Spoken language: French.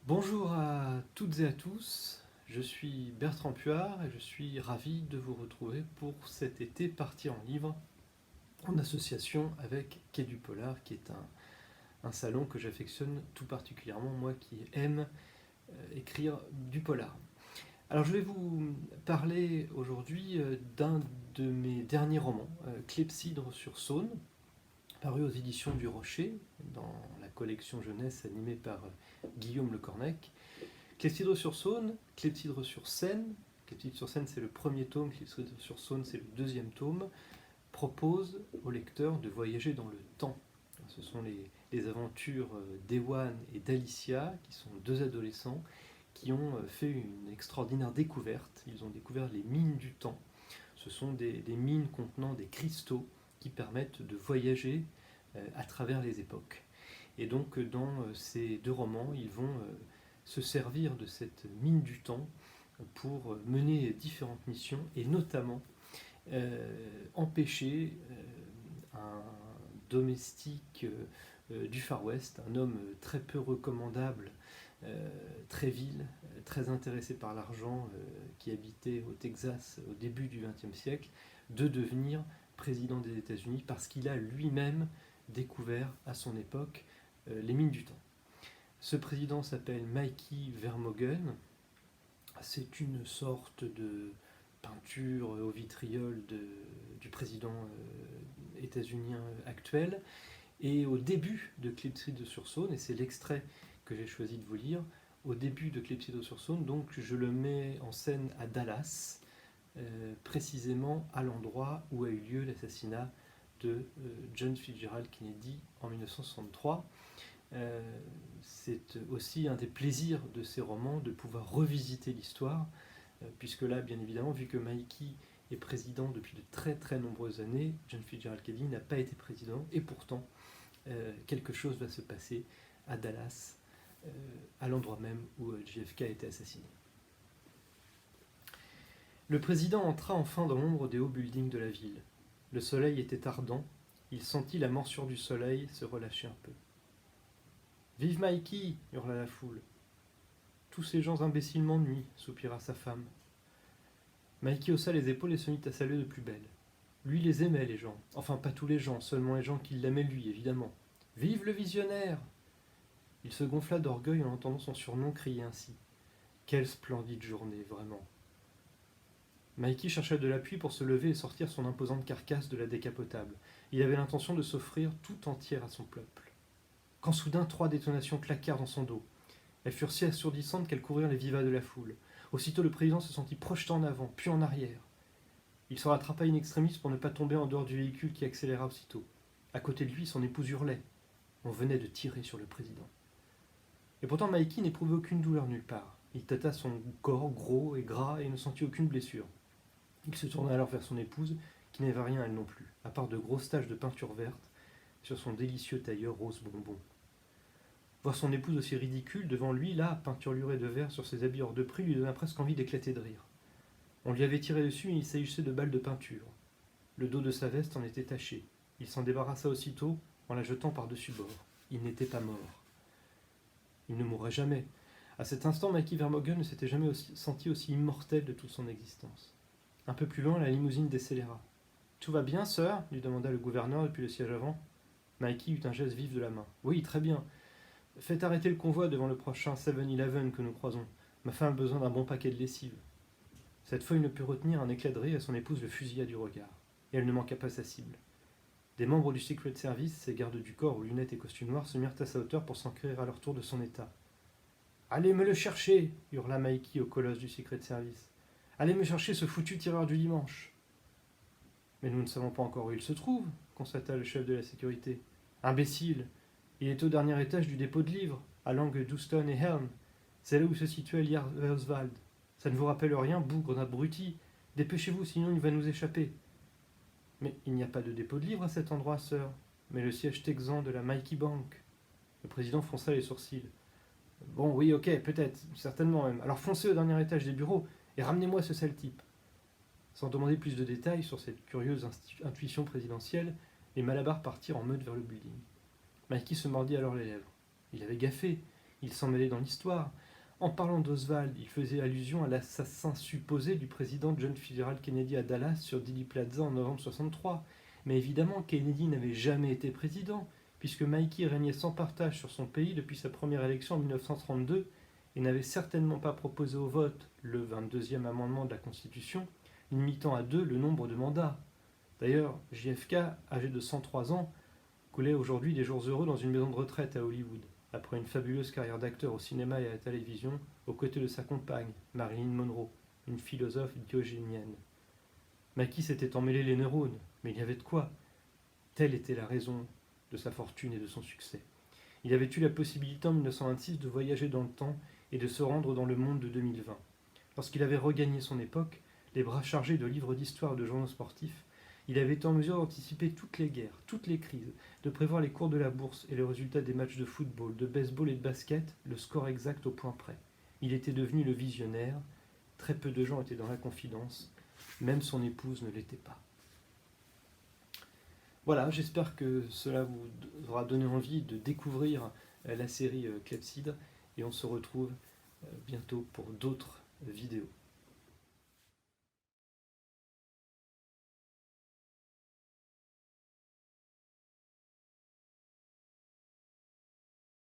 Bonjour à toutes et à tous, je suis Bertrand Puard et je suis ravi de vous retrouver pour cet été parti en livre en association avec Quai du Polar, qui est un salon que j'affectionne tout particulièrement, moi qui aime écrire du polar. Alors je vais vous parler aujourd'hui d'un de mes derniers romans, Clepsydre sur Saône, paru aux éditions du Rocher, dans la collection jeunesse animée par Guillaume Le Cornec. Clepsydre sur Saône, Clepsydre sur Seine, Clepsydre sur Seine c'est le premier tome, Clepsydre sur Saône c'est le deuxième tome, propose au lecteur de voyager dans le temps. Ce sont les aventures d'Ewan et d'Alicia, qui sont deux adolescents, qui ont fait une extraordinaire découverte. Ils ont découvert les mines du temps. Ce sont des mines contenant des cristaux qui permettent de voyager à travers les époques. Et donc dans ces deux romans, ils vont se servir de cette mine du temps pour mener différentes missions et notamment empêcher un domestique du Far West, un homme très peu recommandable, très vil, très intéressé par l'argent, qui habitait au Texas au début du XXe siècle, de devenir président des États-Unis parce qu'il a lui-même découvert à son époque les mines du temps. Ce président s'appelle Mikey Vermogen. C'est une sorte de peinture au vitriol du président états-unien actuel. Et au début de Clepsydre sur Saône, et c'est l'extrait que j'ai choisi de vous lire, au début de Clepsydre sur Saône, donc je le mets en scène à Dallas, précisément à l'endroit où a eu lieu l'assassinat de John Fitzgerald Kennedy en 1963. C'est aussi un des plaisirs de ces romans de pouvoir revisiter l'histoire, puisque là, bien évidemment, vu que Mikey est président depuis de très très nombreuses années, John Fitzgerald Kennedy n'a pas été président, et pourtant, quelque chose va se passer à Dallas, à l'endroit même où JFK a été assassiné. Le président entra enfin dans l'ombre des hauts buildings de la ville. Le soleil était ardent, il sentit la morsure du soleil se relâcher un peu. « Vive Mikey !» hurla la foule. « Tous ces gens imbéciles m'ennuient !» soupira sa femme. Mikey haussa les épaules et se mit à saluer de plus belle. Lui les aimait, les gens. Enfin, pas tous les gens, seulement les gens qui l'aimaient lui, évidemment. « Vive le visionnaire !» Il se gonfla d'orgueil en entendant son surnom crier ainsi. Quelle splendide journée, vraiment. Mikey chercha de l'appui pour se lever et sortir son imposante carcasse de la décapotable. Il avait l'intention de s'offrir tout entière à son peuple. Quand soudain 3 détonations claquèrent dans son dos. Elles furent si assourdissantes qu'elles couvrirent les vivas de la foule. Aussitôt le président se sentit projeté en avant, puis en arrière. Il se rattrapa in extremis pour ne pas tomber en dehors du véhicule qui accéléra aussitôt. À côté de lui, son épouse hurlait. On venait de tirer sur le président. Et pourtant Mikey n'éprouvait aucune douleur nulle part. Il tâta son corps gros et gras et ne sentit aucune blessure. Il se tourna alors vers son épouse, qui n'avait rien elle non plus, à part de grosses taches de peinture verte sur son délicieux tailleur rose bonbon. Voir son épouse aussi ridicule devant lui, là, peinturlurée de vert sur ses habits hors de prix, lui donna presque envie d'éclater de rire. On lui avait tiré dessus et il s'agissait de balles de peinture. Le dos de sa veste en était taché. Il s'en débarrassa aussitôt en la jetant par-dessus bord. Il n'était pas mort. Il ne mourrait jamais. À cet instant, Mikey Vermogen ne s'était jamais senti aussi immortel de toute son existence. Un peu plus loin, la limousine décéléra. « Tout va bien, sœur ?» lui demanda le gouverneur depuis le siège avant. Mikey eut un geste vif de la main. « Oui, très bien. Faites arrêter le convoi devant le prochain 7-Eleven que nous croisons. Ma femme a besoin d'un bon paquet de lessive. » Cette fois, il ne put retenir un éclat de rire et son épouse le fusilla du regard. Et elle ne manqua pas sa cible. Des membres du Secret Service, ses gardes du corps aux lunettes et costumes noirs, se mirent à sa hauteur pour s'enquérir à leur tour de son état. « Allez me le chercher !» hurla Mikey au colosse du Secret Service. « Allez me chercher ce foutu tireur du dimanche !» « Mais nous ne savons pas encore où il se trouve, » constata le chef de la sécurité. « Imbécile ! Il est au dernier étage du dépôt de livres, à l'angle d'Houston et Helm. C'est là où se situait Liar Oswald. Ça ne vous rappelle rien, bougre d'abruti. Dépêchez-vous, sinon il va nous échapper. » « Mais il n'y a pas de dépôt de livres à cet endroit, sœur, mais le siège texan de la Mikey Bank. » Le président fronça les sourcils. « Bon, oui, ok, peut-être, certainement même. Alors foncez au dernier étage des bureaux et ramenez-moi ce sale type. » Sans demander plus de détails sur cette curieuse intuition présidentielle, les Malabars partirent en meute vers le building. Mikey se mordit alors les lèvres. Il avait gaffé. Il s'en mêlait dans l'histoire. En parlant d'Oswald, il faisait allusion à l'assassin supposé du président John Fitzgerald Kennedy à Dallas sur Dealey Plaza en novembre 63. Mais évidemment, Kennedy n'avait jamais été président, puisque Mikey régnait sans partage sur son pays depuis sa première élection en 1932 et n'avait certainement pas proposé au vote le 22e amendement de la Constitution, limitant à 2 le nombre de mandats. D'ailleurs, JFK, âgé de 103 ans, coulait aujourd'hui des jours heureux dans une maison de retraite à Hollywood, après une fabuleuse carrière d'acteur au cinéma et à la télévision, aux côtés de sa compagne, Marilyn Monroe, une philosophe diogénienne. Mackie s'était emmêlé les neurones, mais il y avait de quoi. Telle était la raison de sa fortune et de son succès. Il avait eu la possibilité en 1926 de voyager dans le temps et de se rendre dans le monde de 2020. Lorsqu'il avait regagné son époque, les bras chargés de livres d'histoire et de journaux sportifs, il avait été en mesure d'anticiper toutes les guerres, toutes les crises, de prévoir les cours de la bourse et le résultat des matchs de football, de baseball et de basket, le score exact au point près. Il était devenu le visionnaire. Très peu de gens étaient dans la confidence. Même son épouse ne l'était pas. Voilà, j'espère que cela vous aura donné envie de découvrir la série Clepsydre et on se retrouve bientôt pour d'autres vidéos.